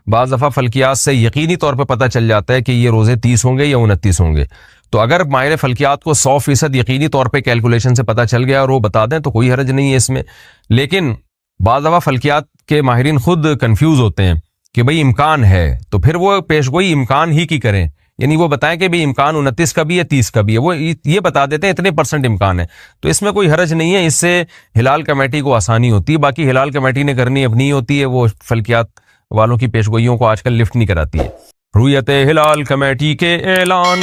بعض دفعہ فلکیات سے یقینی طور پہ پتہ چل جاتا ہے کہ یہ روزے 30 ہوں گے یا 29 ہوں گے. تو اگر ماہر فلکیات کو 100% یقینی طور پہ کیلکولیشن سے پتہ چل گیا اور وہ بتا دیں تو کوئی حرج نہیں ہے اس میں. لیکن بعض دفعہ فلکیات کے ماہرین خود کنفیوز ہوتے ہیں کہ بھئی امکان ہے، تو پھر وہ پیشگوئی امکان ہی کی کریں، یعنی وہ بتائیں کہ بھئی امکان 29 کا بھی ہے 30 کا بھی ہے، وہ یہ بتا دیتے ہیں اتنے % امکان ہے. تو اس میں کوئی حرج نہیں ہے، اس سے ہلال کمیٹی کو آسانی ہوتی ہے. باقی ہلال کمیٹی نے کرنی اپنی ہوتی ہے، وہ فلکیات والوں کی پیشگوئیوں کو آج کل لفٹ نہیں کراتی ہے. رویت ہلال کمیٹی کے اعلان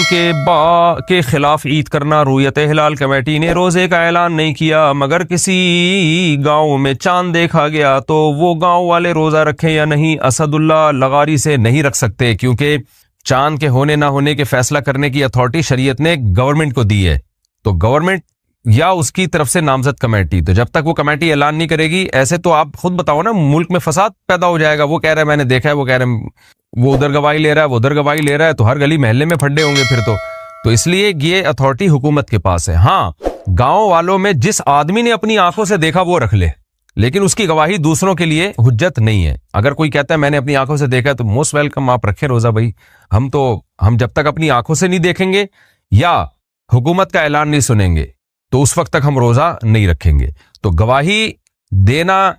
کے خلاف عید کرنا. رویت ہلال کمیٹی نے روزے کا اعلان نہیں کیا، مگر کسی گاؤں میں چاند دیکھا گیا تو وہ گاؤں والے روزہ رکھیں یا نہیں. اسد اللہ لغاری سے نہیں رکھ سکتے، کیونکہ چاند کے ہونے نہ ہونے کے فیصلہ کرنے کی اتھارٹی شریعت نے گورنمنٹ کو دی ہے. تو گورنمنٹ یا اس کی طرف سے نامزد کمیٹی، تو جب تک وہ کمیٹی اعلان نہیں کرے گی، ایسے تو آپ خود بتاؤ نا، ملک میں فساد پیدا ہو جائے گا. وہ کہہ رہا ہے میں نے دیکھا ہے، وہ کہہ رہے ہیں وہ ادھر گواہی لے رہا ہے، وہ ادھر گواہی لے رہا ہے، تو ہر گلی محلے میں پھڈے ہوں گے پھر تو اس لیے یہ اتھارٹی حکومت کے پاس ہے. ہاں، گاؤں والوں میں جس آدمی نے اپنی آنکھوں سے دیکھا وہ رکھ لے، لیکن اس کی گواہی دوسروں کے لیے حجت نہیں ہے. اگر کوئی کہتا ہے میں نے اپنی آنکھوں سے دیکھا ہے تو موسٹ ویلکم، آپ رکھیں روزہ. بھائی ہم جب تک اپنی آنکھوں سے نہیں دیکھیں گے یا حکومت کا اعلان نہیں سنیں گے تو اس وقت تک ہم روزہ نہیں رکھیں گے. تو گواہی دینا،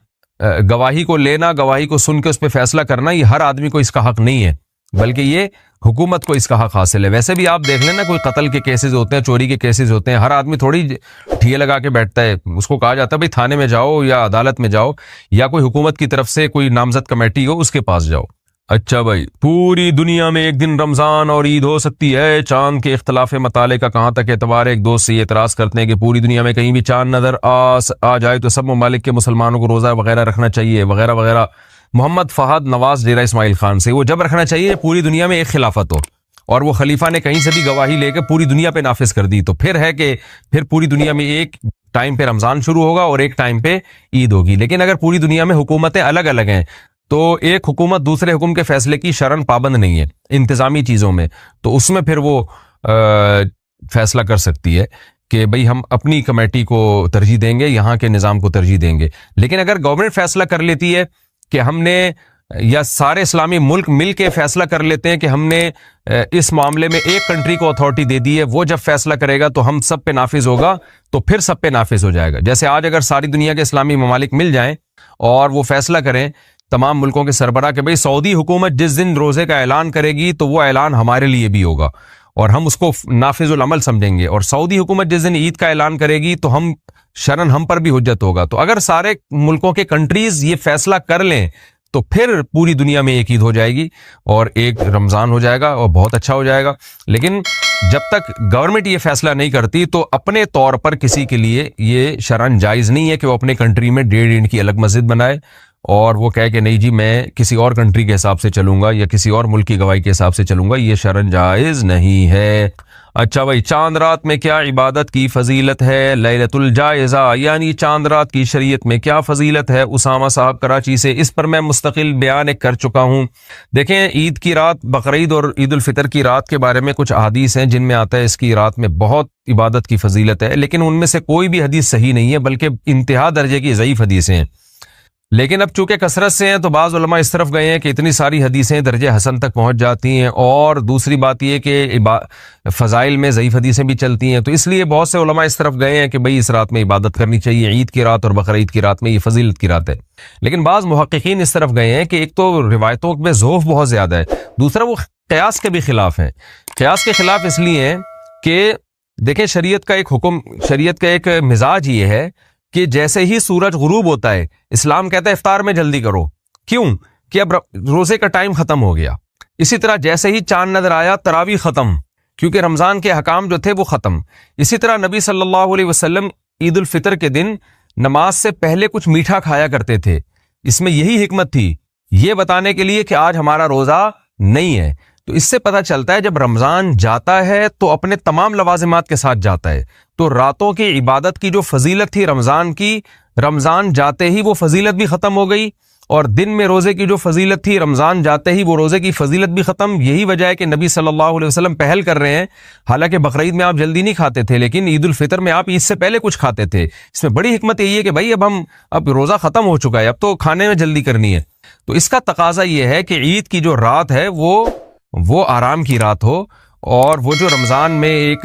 گواہی کو لینا، گواہی کو سن کے اس پہ فیصلہ کرنا، یہ ہر آدمی کو اس کا حق نہیں ہے، بلکہ یہ حکومت کو اس کا حق حاصل ہے. ویسے بھی آپ دیکھ لیں نا، کوئی قتل کے کیسز ہوتے ہیں، چوری کے کیسز ہوتے ہیں، ہر آدمی تھوڑی ٹھیے لگا کے بیٹھتا ہے. اس کو کہا جاتا ہے بھائی تھانے میں جاؤ یا عدالت میں جاؤ یا کوئی حکومت کی طرف سے کوئی نامزد کمیٹی ہو اس کے پاس جاؤ. اچھا بھائی، پوری دنیا میں ایک دن رمضان اور عید ہو سکتی ہے. چاند کے اختلاف مطالعے کا کہاں تک اعتبار ہے؟ ایک دوست سے یہ اعتراض کرتے ہیں کہ پوری دنیا میں کہیں بھی چاند نظر آ جائے تو سب ممالک کے مسلمانوں کو روزہ وغیرہ رکھنا چاہیے وغیرہ وغیرہ. محمد فہد نواز ڈیرہ اسماعیل خان سے، وہ جب رکھنا چاہیے پوری دنیا میں ایک خلافت ہو اور وہ خلیفہ نے کہیں سے بھی گواہی لے کے پوری دنیا پہ نافذ کر دی، تو پھر ہے کہ پھر پوری دنیا میں ایک ٹائم پہ رمضان شروع ہوگا اور ایک ٹائم پہ عید ہوگی. لیکن اگر پوری دنیا میں حکومتیں الگ الگ ہیں تو ایک حکومت دوسرے حکم کے فیصلے کی شرعاً پابند نہیں ہے انتظامی چیزوں میں، تو اس میں پھر وہ فیصلہ کر سکتی ہے کہ بھئی ہم اپنی کمیٹی کو ترجیح دیں گے، یہاں کے نظام کو ترجیح دیں گے. لیکن اگر گورنمنٹ فیصلہ کر لیتی ہے کہ ہم نے، یا سارے اسلامی ملک مل کے فیصلہ کر لیتے ہیں کہ ہم نے اس معاملے میں ایک کنٹری کو اتھارٹی دے دی ہے، وہ جب فیصلہ کرے گا تو ہم سب پہ نافذ ہوگا، تو پھر سب پہ نافذ ہو جائے گا. جیسے آج اگر ساری دنیا کے اسلامی ممالک مل جائیں اور وہ فیصلہ کریں تمام ملکوں کے سربراہ کہ بھئی سعودی حکومت جس دن روزے کا اعلان کرے گی تو وہ اعلان ہمارے لیے بھی ہوگا اور ہم اس کو نافذ العمل سمجھیں گے، اور سعودی حکومت جس دن عید کا اعلان کرے گی تو ہم شرعاً ہم پر بھی حجت ہوگا. تو اگر سارے ملکوں کے کنٹریز یہ فیصلہ کر لیں تو پھر پوری دنیا میں ایک عید ہو جائے گی اور ایک رمضان ہو جائے گا اور بہت اچھا ہو جائے گا. لیکن جب تک گورنمنٹ یہ فیصلہ نہیں کرتی تو اپنے طور پر کسی کے لیے یہ شرعاً جائز نہیں ہے کہ وہ اپنے کنٹری میں 1.5 اینٹ کی الگ مسجد بنائے اور وہ کہے کہ نہیں جی میں کسی اور کنٹری کے حساب سے چلوں گا یا کسی اور ملک کی گواہی کے حساب سے چلوں گا. یہ شرعاً جائز نہیں ہے. اچھا بھائی، چاند رات میں کیا عبادت کی فضیلت ہے؟ لیلۃ الجائزہ یعنی چاند رات کی شریعت میں کیا فضیلت ہے؟ اسامہ صاحب کراچی سے، اس پر میں مستقل بیان کر چکا ہوں. دیکھیں، عید کی رات، بقرعید اور عید الفطر کی رات کے بارے میں کچھ احادیث ہیں جن میں آتا ہے اس کی رات میں بہت عبادت کی فضیلت ہے، لیکن ان میں سے کوئی بھی حدیث صحیح نہیں ہے، بلکہ انتہا درجے کی ضعیف حدیثیں ہیں. لیکن اب چونکہ کثرت سے ہیں تو بعض علماء اس طرف گئے ہیں کہ اتنی ساری حدیثیں درجہ حسن تک پہنچ جاتی ہیں، اور دوسری بات یہ کہ فضائل میں ضعیف حدیثیں بھی چلتی ہیں، تو اس لیے بہت سے علماء اس طرف گئے ہیں کہ بھئی اس رات میں عبادت کرنی چاہیے، عید کی رات اور بقرعید کی رات میں یہ فضیلت کی رات ہے. لیکن بعض محققین اس طرف گئے ہیں کہ ایک تو روایتوں میں ذوف بہت زیادہ ہے، دوسرا وہ قیاس کے بھی خلاف ہیں. قیاس کے خلاف اس لیے ہیں کہ دیکھیں، شریعت کا ایک حکم، شریعت کا ایک مزاج یہ ہے کہ جیسے ہی سورج غروب ہوتا ہے اسلام کہتا ہے افطار میں جلدی کرو. کیوں؟ کہ اب روزے کا ٹائم ختم ہو گیا. اسی طرح جیسے ہی چاند نظر آیا تراویح ختم، کیونکہ رمضان کے حکام جو تھے وہ ختم. اسی طرح نبی صلی اللہ علیہ وسلم عید الفطر کے دن نماز سے پہلے کچھ میٹھا کھایا کرتے تھے. اس میں یہی حکمت تھی، یہ بتانے کے لیے کہ آج ہمارا روزہ نہیں ہے. تو اس سے پتہ چلتا ہے جب رمضان جاتا ہے تو اپنے تمام لوازمات کے ساتھ جاتا ہے. تو راتوں کی عبادت کی جو فضیلت تھی رمضان کی، رمضان جاتے ہی وہ فضیلت بھی ختم ہو گئی، اور دن میں روزے کی جو فضیلت تھی رمضان جاتے ہی وہ روزے کی فضیلت بھی ختم. یہی وجہ ہے کہ نبی صلی اللہ علیہ وسلم پہل کر رہے ہیں. حالانکہ بقرعید میں آپ جلدی نہیں کھاتے تھے، لیکن عید الفطر میں آپ عید سے پہلے کچھ کھاتے تھے. اس میں بڑی حکمت یہی ہے کہ بھائی اب روزہ ختم ہو چکا ہے، اب تو کھانے میں جلدی کرنی ہے. تو اس کا تقاضا یہ ہے کہ عید کی جو رات ہے وہ آرام کی رات ہو، اور وہ جو رمضان میں ایک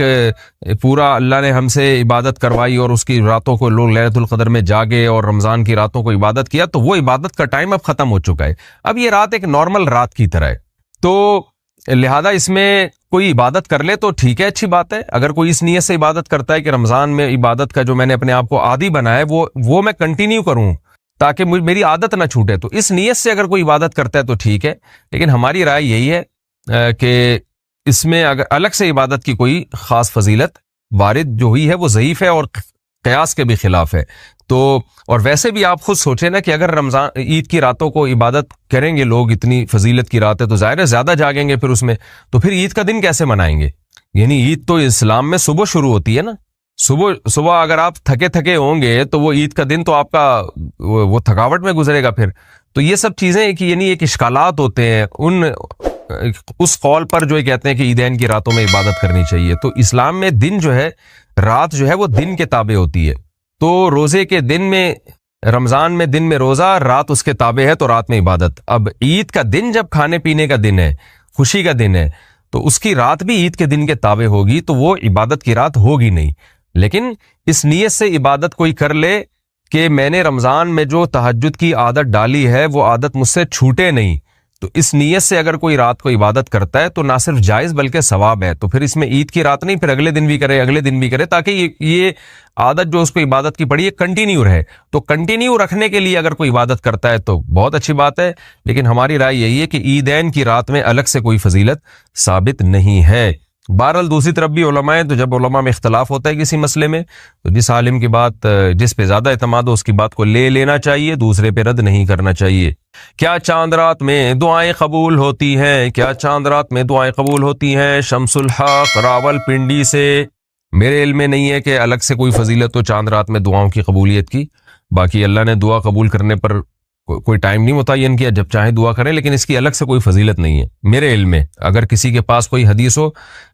پورا اللہ نے ہم سے عبادت کروائی اور اس کی راتوں کو لوگ لیلۃ القدر میں جاگے اور رمضان کی راتوں کو عبادت کیا، تو وہ عبادت کا ٹائم اب ختم ہو چکا ہے. اب یہ رات ایک نارمل رات کی طرح ہے. تو لہذا اس میں کوئی عبادت کر لے تو ٹھیک ہے، اچھی بات ہے. اگر کوئی اس نیت سے عبادت کرتا ہے کہ رمضان میں عبادت کا جو میں نے اپنے آپ کو عادی بنایا ہے وہ میں کنٹینیو کروں تاکہ میری عادت نہ چھوٹے، تو اس نیت سے اگر کوئی عبادت کرتا ہے تو ٹھیک ہے. لیکن ہماری رائے یہی ہے کہ اس میں اگر الگ سے عبادت کی کوئی خاص فضیلت وارد جو ہوئی ہے وہ ضعیف ہے اور قیاس کے بھی خلاف ہے. تو اور ویسے بھی آپ خود سوچیں نا کہ اگر رمضان عید کی راتوں کو عبادت کریں گے لوگ، اتنی فضیلت کی رات ہے، تو ظاہر ہے زیادہ جاگیں گے پھر اس میں، تو پھر عید کا دن کیسے منائیں گے؟ یعنی عید تو اسلام میں صبح شروع ہوتی ہے نا. صبح اگر آپ تھکے ہوں گے تو وہ عید کا دن تو آپ کا وہ تھکاوٹ میں گزرے گا پھر. تو یہ سب چیزیں کہ یعنی ایک اشکالات ہوتے ہیں اس قول پر جو کہتے ہیں کہ عیدین کی راتوں میں عبادت کرنی چاہیے. تو اسلام میں دن جو ہے، رات جو ہے وہ دن کے تابع ہوتی ہے. تو روزے کے دن میں، رمضان میں دن میں روزہ، رات اس کے تابع ہے تو رات میں عبادت. اب عید کا دن جب کھانے پینے کا دن ہے، خوشی کا دن ہے، تو اس کی رات بھی عید کے دن کے تابع ہوگی، تو وہ عبادت کی رات ہوگی نہیں. لیکن اس نیت سے عبادت کوئی کر لے کہ میں نے رمضان میں جو تہجد کی عادت ڈالی ہے وہ عادت مجھ سے چھوٹے نہیں، تو اس نیت سے اگر کوئی رات کو عبادت کرتا ہے تو نہ صرف جائز بلکہ ثواب ہے. تو پھر اس میں عید کی رات نہیں، پھر اگلے دن بھی کرے تاکہ یہ عادت جو اس کو عبادت کی پڑی ہے کنٹینیو رہے. تو کنٹینیو رکھنے کے لیے اگر کوئی عبادت کرتا ہے تو بہت اچھی بات ہے. لیکن ہماری رائے یہی ہے کہ عیدین کی رات میں الگ سے کوئی فضیلت ثابت نہیں ہے. بہرحال دوسری طرف بھی علماء ہیں، تو جب علماء میں اختلاف ہوتا ہے کسی مسئلے میں تو جس عالم کی بات، جس پہ زیادہ اعتماد ہو اس کی بات کو لے لینا چاہیے، دوسرے پہ رد نہیں کرنا چاہیے. کیا چاند رات میں دعائیں قبول ہوتی ہیں؟ کیا چاند رات میں دعائیں قبول ہوتی ہیں؟ شمس الحق راول پنڈی سے. میرے علم میں نہیں ہے کہ الگ سے کوئی فضیلت ہو چاند رات میں دعاؤں کی قبولیت کی. باقی اللہ نے دعا قبول کرنے پر کوئی ٹائم نہیں متعین کیا، جب چاہیں دعا کریں، لیکن اس کی الگ سے کوئی فضیلت نہیں ہے میرے علم میں. اگر کسی کے پاس کوئی حدیث ہو،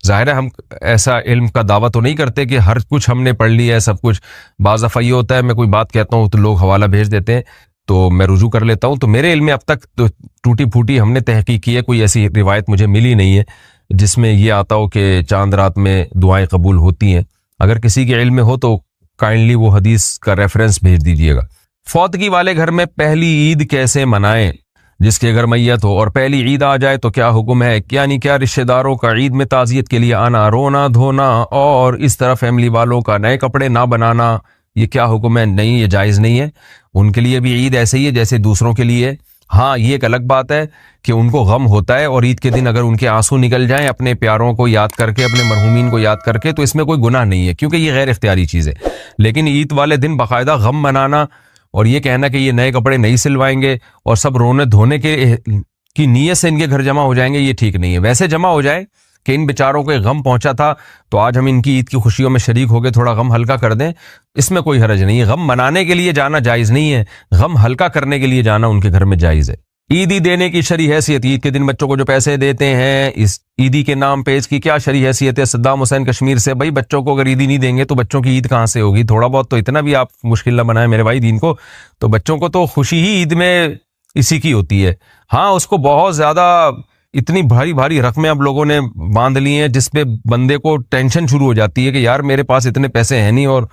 ظاہر ہے ہم ایسا علم کا دعویٰ تو نہیں کرتے کہ ہر کچھ ہم نے پڑھ لیا ہے سب کچھ. بعض دفعہ یہ ہوتا ہے میں کوئی بات کہتا ہوں تو لوگ حوالہ بھیج دیتے ہیں تو میں رجوع کر لیتا ہوں. تو میرے علم میں اب تک تو ٹوٹی پھوٹی ہم نے تحقیق کی ہے، کوئی ایسی روایت مجھے ملی نہیں ہے جس میں یہ آتا ہو کہ چاند رات میں دعائیں قبول ہوتی ہیں. اگر کسی کے علم میں ہو تو کائنڈلی وہ حدیث کا ریفرنس بھیج دیجیے گا. فوتگی والے گھر میں پہلی عید کیسے منائیں؟ جس کے گھر میت ہو اور پہلی عید آ جائے تو کیا حکم ہے؟ یعنی کیا رشتہ داروں کا عید میں تعزیت کے لیے آنا، رونا دھونا، اور اس طرح فیملی والوں کا نئے کپڑے نہ بنانا، یہ کیا حکم ہے؟ نہیں، یہ جائز نہیں ہے. ان کے لیے بھی عید ایسے ہی ہے جیسے دوسروں کے لیے. ہاں یہ ایک الگ بات ہے کہ ان کو غم ہوتا ہے، اور عید کے دن اگر ان کے آنسو نکل جائیں اپنے پیاروں کو یاد کر کے، اپنے مرحومین کو یاد کر کے، تو اس میں کوئی گناہ نہیں ہے کیونکہ یہ غیر اختیاری چیز ہے. لیکن عید والے دن باقاعدہ غم منانا اور یہ کہنا کہ یہ نئے کپڑے نہیں سلوائیں گے اور سب رونے دھونے کی نیت سے ان کے گھر جمع ہو جائیں گے، یہ ٹھیک نہیں ہے. ویسے جمع ہو جائے کہ ان بیچاروں کو غم پہنچا تھا تو آج ہم ان کی عید کی خوشیوں میں شریک ہو گئے، تھوڑا غم ہلکا کر دیں، اس میں کوئی حرج نہیں ہے. غم منانے کے لیے جانا جائز نہیں ہے، غم ہلکا کرنے کے لیے جانا ان کے گھر میں جائز ہے. عیدی دینے کی شرعی حیثیت، عید کے دن بچوں کو جو پیسے دیتے ہیں اس عیدی کے نام پہ، اس کی کیا شرعی حیثیت ہے؟ صدام حسین کشمیر سے. بھائی بچوں کو اگر عیدی نہیں دیں گے تو بچوں کی عید کہاں سے ہوگی؟ تھوڑا بہت تو اتنا بھی آپ مشکل نہ بنائیں میرے بھائی دین کو. تو بچوں کو تو خوشی ہی عید میں اسی کی ہوتی ہے. ہاں اس کو بہت زیادہ اتنی بھاری بھاری رقمیں اب لوگوں نے باندھ لی ہیں جس پہ بندے کو ٹینشن شروع ہو جاتی ہے کہ یار میرے پاس اتنے پیسے ہیں نہیں اور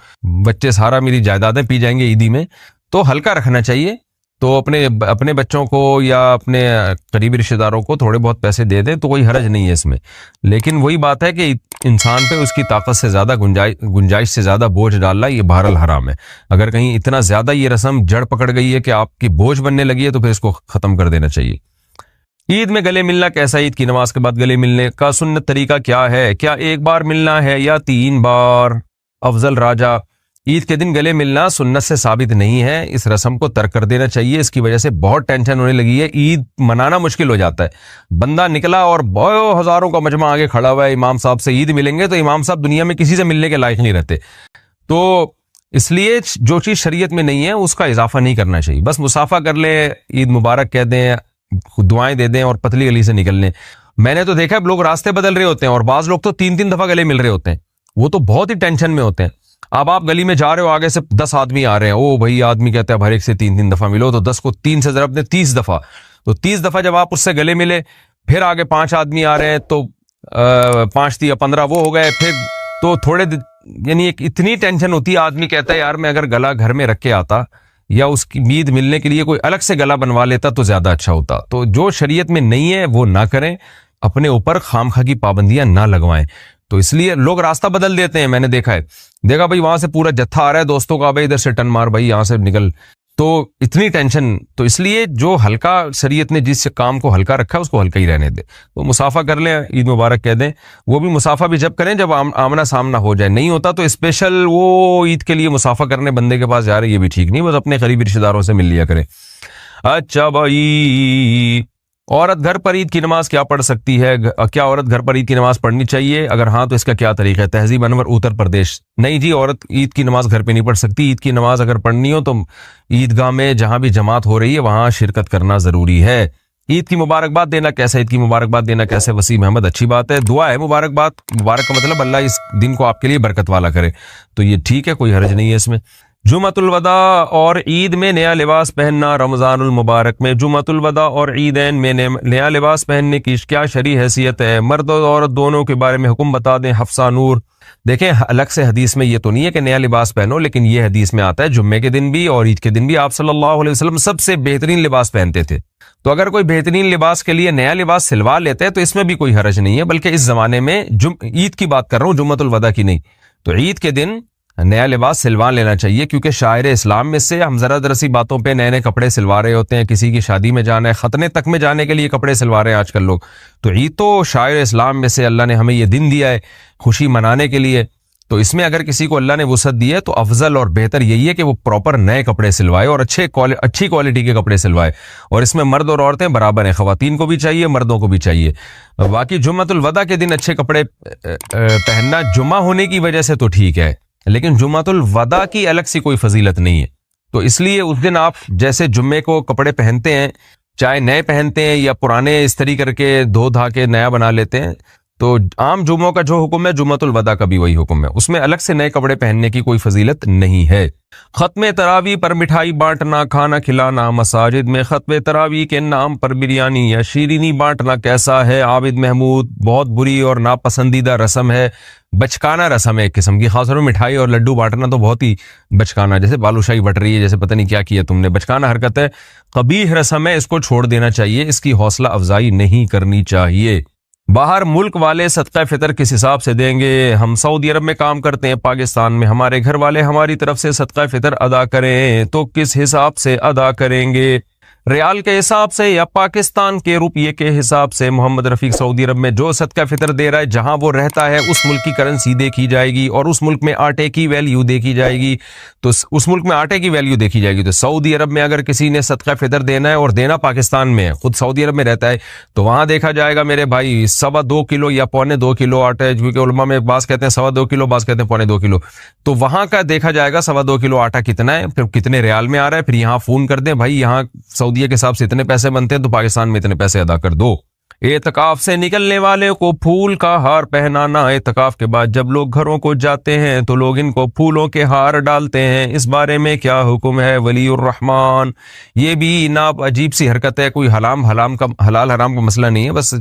بچے سارا میری جائیدادیں پی جائیں گے عیدی میں. تو ہلکا رکھنا چاہیے. تو اپنے بچوں کو یا اپنے قریبی رشتہ داروں کو تھوڑے بہت پیسے دے دیں تو کوئی حرج نہیں ہے اس میں. لیکن وہی بات ہے کہ انسان پہ اس کی طاقت سے زیادہ گنجائش سے زیادہ بوجھ ڈالنا یہ بہرحال حرام ہے. اگر کہیں اتنا زیادہ یہ رسم جڑ پکڑ گئی ہے کہ آپ کی بوجھ بننے لگی ہے تو پھر اس کو ختم کر دینا چاہیے. عید میں گلے ملنا کیسا؟ عید کی نماز کے بعد گلے ملنے کا سنت طریقہ کیا ہے؟ کیا ایک بار ملنا ہے یا 3 بار؟ افضل راجہ، عید کے دن گلے ملنا سنت سے ثابت نہیں ہے، اس رسم کو ترک کر دینا چاہیے. اس کی وجہ سے بہت ٹینشن ہونے لگی ہے، عید منانا مشکل ہو جاتا ہے. بندہ نکلا اور بہت ہزاروں کا مجمع آگے کھڑا ہوا ہے، امام صاحب سے عید ملیں گے، تو امام صاحب دنیا میں کسی سے ملنے کے لائق نہیں رہتے. تو اس لیے جو چیز شریعت میں نہیں ہے اس کا اضافہ نہیں کرنا چاہیے. بس مصافحہ کر لیں، عید مبارک کہہ دیں، دعائیں دے دیں اور پتلی گلی سے نکل لیں. میں نے تو دیکھا ہے لوگ راستے بدل رہے ہوتے ہیں اور بعض لوگ تو 3 دفعہ گلے مل رہے ہوتے ہیں، وہ تو بہت ہی ٹینشن میں ہوتے ہیں. اب آپ گلی میں جا رہے ہو، آگے سے 10 آدمی آ رہے ہیں، او بھائی آدمی کہتا ہے ہر ایک سے 3 دفعہ ملو، تو 10 کو 3 سے ضرب دیں 30 دفعہ. تو 30 دفعہ جب آپ اس سے گلے ملے، پھر آگے 5 آدمی آ رہے ہیں تو 5 یا 15 وہ ہو گئے، پھر تو تھوڑے یعنی ایک اتنی ٹینشن ہوتی ہے، آدمی کہتا ہے یار میں اگر گلا گھر میں رکھ کے آتا یا اس کی عید ملنے کے لیے کوئی الگ سے گلا بنوا لیتا تو زیادہ اچھا ہوتا۔ تو جو شریعت میں نہیں ہے وہ نہ کریں، اپنے اوپر خامخواہ کی پابندیاں نہ لگوائیں۔ تو اس لیے لوگ راستہ بدل دیتے ہیں، میں نے دیکھا بھائی وہاں سے پورا جتھا آ رہا ہے دوستوں کا، بھائی ادھر سے ٹن مار، بھائی یہاں سے نکل، تو اتنی ٹینشن۔ تو اس لیے جو ہلکا شریعت نے جس کام کو ہلکا رکھا ہے اس کو ہلکا ہی رہنے دے۔ تو مسافہ کر لیں، عید مبارک کہہ دیں، وہ بھی مسافہ بھی جب کریں جب آمنا سامنا ہو جائے، نہیں ہوتا تو اسپیشل وہ عید کے لیے مسافہ کرنے بندے کے پاس جا رہے، یہ بھی ٹھیک نہیں، بس اپنے قریبی رشتہ داروں سے مل لیا کریں۔ اچھا بھائی، عورت گھر پر عید کی نماز کیا پڑھ سکتی ہے؟ کیا عورت گھر پر عید کی نماز پڑھنی چاہیے؟ اگر ہاں تو اس کا کیا طریقہ ہے؟ تہذیب انور اتر پردیش۔ نہیں جی، عورت عید کی نماز گھر پہ نہیں پڑھ سکتی۔ عید کی نماز اگر پڑھنی ہو تو عیدگاہ میں جہاں بھی جماعت ہو رہی ہے وہاں شرکت کرنا ضروری ہے۔ عید کی مبارکباد دینا کیسے؟ عید کی مبارکباد دینا کیسے؟ وسیم احمد، اچھی بات ہے، دعا ہے مبارکباد، مبارک کا مطلب اللہ اس دن کو آپ کے لیے برکت والا کرے، تو یہ ٹھیک ہے، کوئی حرج نہیں ہے اس میں۔ جمعۃ الوداع اور عید میں نیا لباس پہننا رمضان المبارک میں جمعۃ الوداع اور عیدین میں نیا لباس پہننے کی کیا شرعی حیثیت ہے؟ مرد اور عورت دونوں کے بارے میں حکم بتا دیں۔ حفصہ نور، دیکھیں الگ سے حدیث میں یہ تو نہیں ہے کہ نیا لباس پہنو، لیکن یہ حدیث میں آتا ہے جمعے کے دن بھی اور عید کے دن بھی آپ صلی اللہ علیہ وسلم سب سے بہترین لباس پہنتے تھے۔ تو اگر کوئی بہترین لباس کے لیے نیا لباس سلوا لیتے ہیں تو اس میں بھی کوئی حرج نہیں ہے، بلکہ اس زمانے میں عید کی بات کر رہا ہوں، جمعۃ الوداع کی نہیں۔ تو عید کے دن نیا لباس سلوا لینا چاہیے، کیونکہ شاعر اسلام میں سے ہم ذرا درسی باتوں پہ نئے نئے کپڑے سلوا رہے ہوتے ہیں، کسی کی شادی میں جانا ہے، ختنے تک میں جانے کے لیے کپڑے سلوا رہے ہیں آج کل لوگ۔ تو عید تو شاعر اسلام میں سے اللہ نے ہمیں یہ دن دیا ہے خوشی منانے کے لیے، تو اس میں اگر کسی کو اللہ نے وسعت دی ہے تو افضل اور بہتر یہی ہے کہ وہ پراپر نئے کپڑے سلوائے اور اچھی کوالٹی کے کپڑے سلوائے، اور اس میں مرد اور عورتیں برابر ہیں، خواتین کو بھی چاہیے مردوں کو بھی چاہیے۔ باقی جمعۃ الوداع کے دن اچھے کپڑے پہننا جمعہ ہونے کی وجہ سے تو ٹھیک ہے، لیکن جمعۃ الوداع کی الگ سی کوئی فضیلت نہیں ہے۔ تو اس لیے اس دن آپ جیسے جمعے کو کپڑے پہنتے ہیں، چاہے نئے پہنتے ہیں یا پرانے استری کر کے دھو دھا کے نیا بنا لیتے ہیں، تو عام جمعوں کا جو حکم ہے جمعۃ الوداع کا بھی وہی حکم ہے، اس میں الگ سے نئے کپڑے پہننے کی کوئی فضیلت نہیں ہے۔ ختم تراویح پر مٹھائی بانٹنا، کھانا کھلانا، مساجد میں ختم تراویح کے نام پر بریانی یا شیرینی بانٹنا کیسا ہے؟ عابد محمود، بہت بری اور ناپسندیدہ رسم ہے، بچکانہ رسم ہے ایک قسم کی، خاص طور پر مٹھائی اور لڈو بانٹنا تو بہت ہی بچکانہ، جیسے بالوشاہی بٹ رہی ہے، جیسے پتہ نہیں کیا کیا تم نے، بچکانہ حرکت ہے، قبیح رسم ہے، اس کو چھوڑ دینا چاہیے، اس کی حوصلہ افزائی نہیں کرنی چاہیے۔ باہر ملک والے صدقہ فطر کس حساب سے دیں گے؟ ہم سعودی عرب میں کام کرتے ہیں، پاکستان میں ہمارے گھر والے ہماری طرف سے صدقہ فطر ادا کریں تو کس حساب سے ادا کریں گے؟ ریال کے حساب سے یا پاکستان کے روپیے کے حساب سے؟ محمد رفیق، سعودی عرب میں جو صدقہ فطر دے رہا ہے جہاں وہ رہتا ہے اس ملک کی کرنسی دیکھی جائے گی اور اس ملک میں آٹے کی ویلیو دیکھی جائے گی، تو اس ملک میں آٹے کی ویلیو دیکھی جائے گی۔ تو سعودی عرب میں اگر کسی نے صدقہ فطر دینا ہے اور دینا پاکستان میں ہے، خود سعودی عرب میں رہتا ہے، تو وہاں دیکھا جائے گا میرے بھائی 2.25 کلو یا 2.25 کلو آٹا ہے، کیونکہ علماء میں بعض کہتے ہیں 2.25 کلو، بعض کہتے ہیں 2.25 کلو، تو وہاں کا دیکھا جائے گا 2.25 کلو آٹا کتنا ہے، پھر کتنے ریال میں آ رہا ہے، پھر یہاں فون کر دیں بھائی یہاں سعودیہ کے حساب سے اتنے پیسے بنتے ہیں تو پاکستان میں اتنے پیسے ادا کر دو۔ اعتکاف سے نکلنے والے کو پھول کا ہار پہنانا، اعتکاف کے بعد جب لوگ گھروں کو جاتے ہیں تو لوگ ان کو پھولوں کے ہار ڈالتے ہیں، اس بارے میں کیا حکم ہے؟ ولی الرحمان، یہ بھی عجیب سی حرکت ہے، کوئی حلال حرام کا مسئلہ نہیں ہے، بس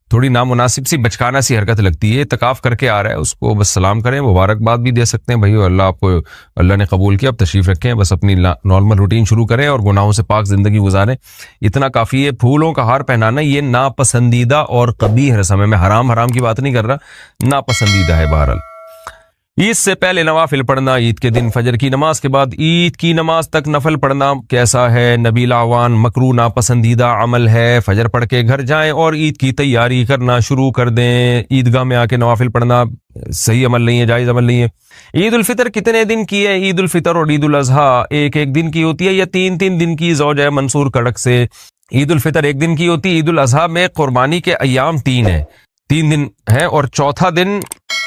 تھوڑی نامناسب سی بچکانہ سی حرکت لگتی ہے۔ اعتکاف کر کے آ رہا ہے اس کو بس سلام کریں، مبارکباد بھی دے سکتے ہیں، بھائی اللہ آپ کو اللہ نے قبول کیا، اب تشریف رکھیں، بس اپنی نارمل روٹین شروع کریں اور گناہوں سے پاک زندگی گزاریں، اتنا کافی ہے۔ پھولوں کا ہار پہنانا یہ ناپسندیدہ اور قبیح رسم ہے، میں حرام کی بات نہیں کر رہا، ناپسندیدہ ہے۔ بہرحال عید سے پہلے نوافل پڑھنا، عید کے دن فجر کی نماز کے بعد عید کی نماز تک نفل پڑھنا کیسا ہے؟ نبیل اعوان، مکروہ ناپسندیدہ عمل ہے، فجر پڑھ کے گھر جائیں اور عید کی تیاری کرنا شروع کر دیں، عیدگاہ میں آ کے نوافل پڑھنا صحیح عمل نہیں ہے، جائز عمل نہیں ہے۔ عید الفطر کتنے دن کی ہے؟ عید الفطر اور عید الاضحیٰ ایک دن کی ہوتی ہے یا 3 دن کی؟ زوجہ منصور کڑک سے عید الفطر 1 دن کی ہوتی ہے، عید الاضحیٰ میں قربانی کے ایام 3 ہیں، 3 دن ہیں اور چوتھا دن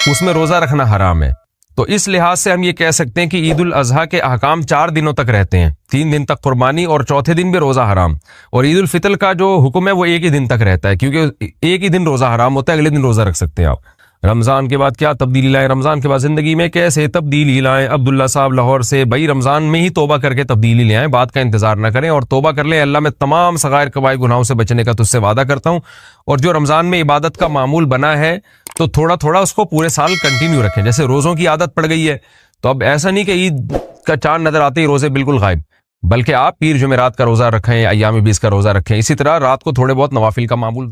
اس میں روزہ رکھنا حرام ہے، تو اس لحاظ سے ہم یہ کہہ سکتے ہیں کہ عید الاضحیٰ کے احکام 4 دنوں تک رہتے ہیں، 3 دن تک قربانی اور چوتھے دن بھی روزہ حرام، اور عید الفطر کا جو حکم ہے وہ 1 ہی دن تک رہتا ہے، کیونکہ 1 ہی دن روزہ حرام ہوتا ہے، اگلے دن روزہ رکھ سکتے ہیں آپ۔ رمضان کے بعد کیا تبدیلی لائیں، رمضان کے بعد زندگی میں کیسے تبدیلی لائیں؟ عبداللہ صاحب لاہور سے، بھائی رمضان میں ہی توبہ کر کے تبدیلی لے آئیں، بات کا انتظار نہ کریں اور توبہ کر لیں۔ اللہ میں تمام صغائر کبائر گناہوں سے بچنے کا تجھ سے وعدہ کرتا ہوں، اور جو رمضان میں عبادت کا معمول بنا ہے تو تھوڑا تھوڑا اس کو پورے سال کنٹینیو رکھیں۔ جیسے روزوں کی عادت پڑ گئی ہے تو اب ایسا نہیں کہ عید کا چاند نظر آتے ہی روزے بالکل غائب، بلکہ آپ پیر جمعرات کا روزہ رکھیں، ایام 20 کا روزہ رکھیں، اسی طرح رات کو تھوڑے بہت نوافل کا معمول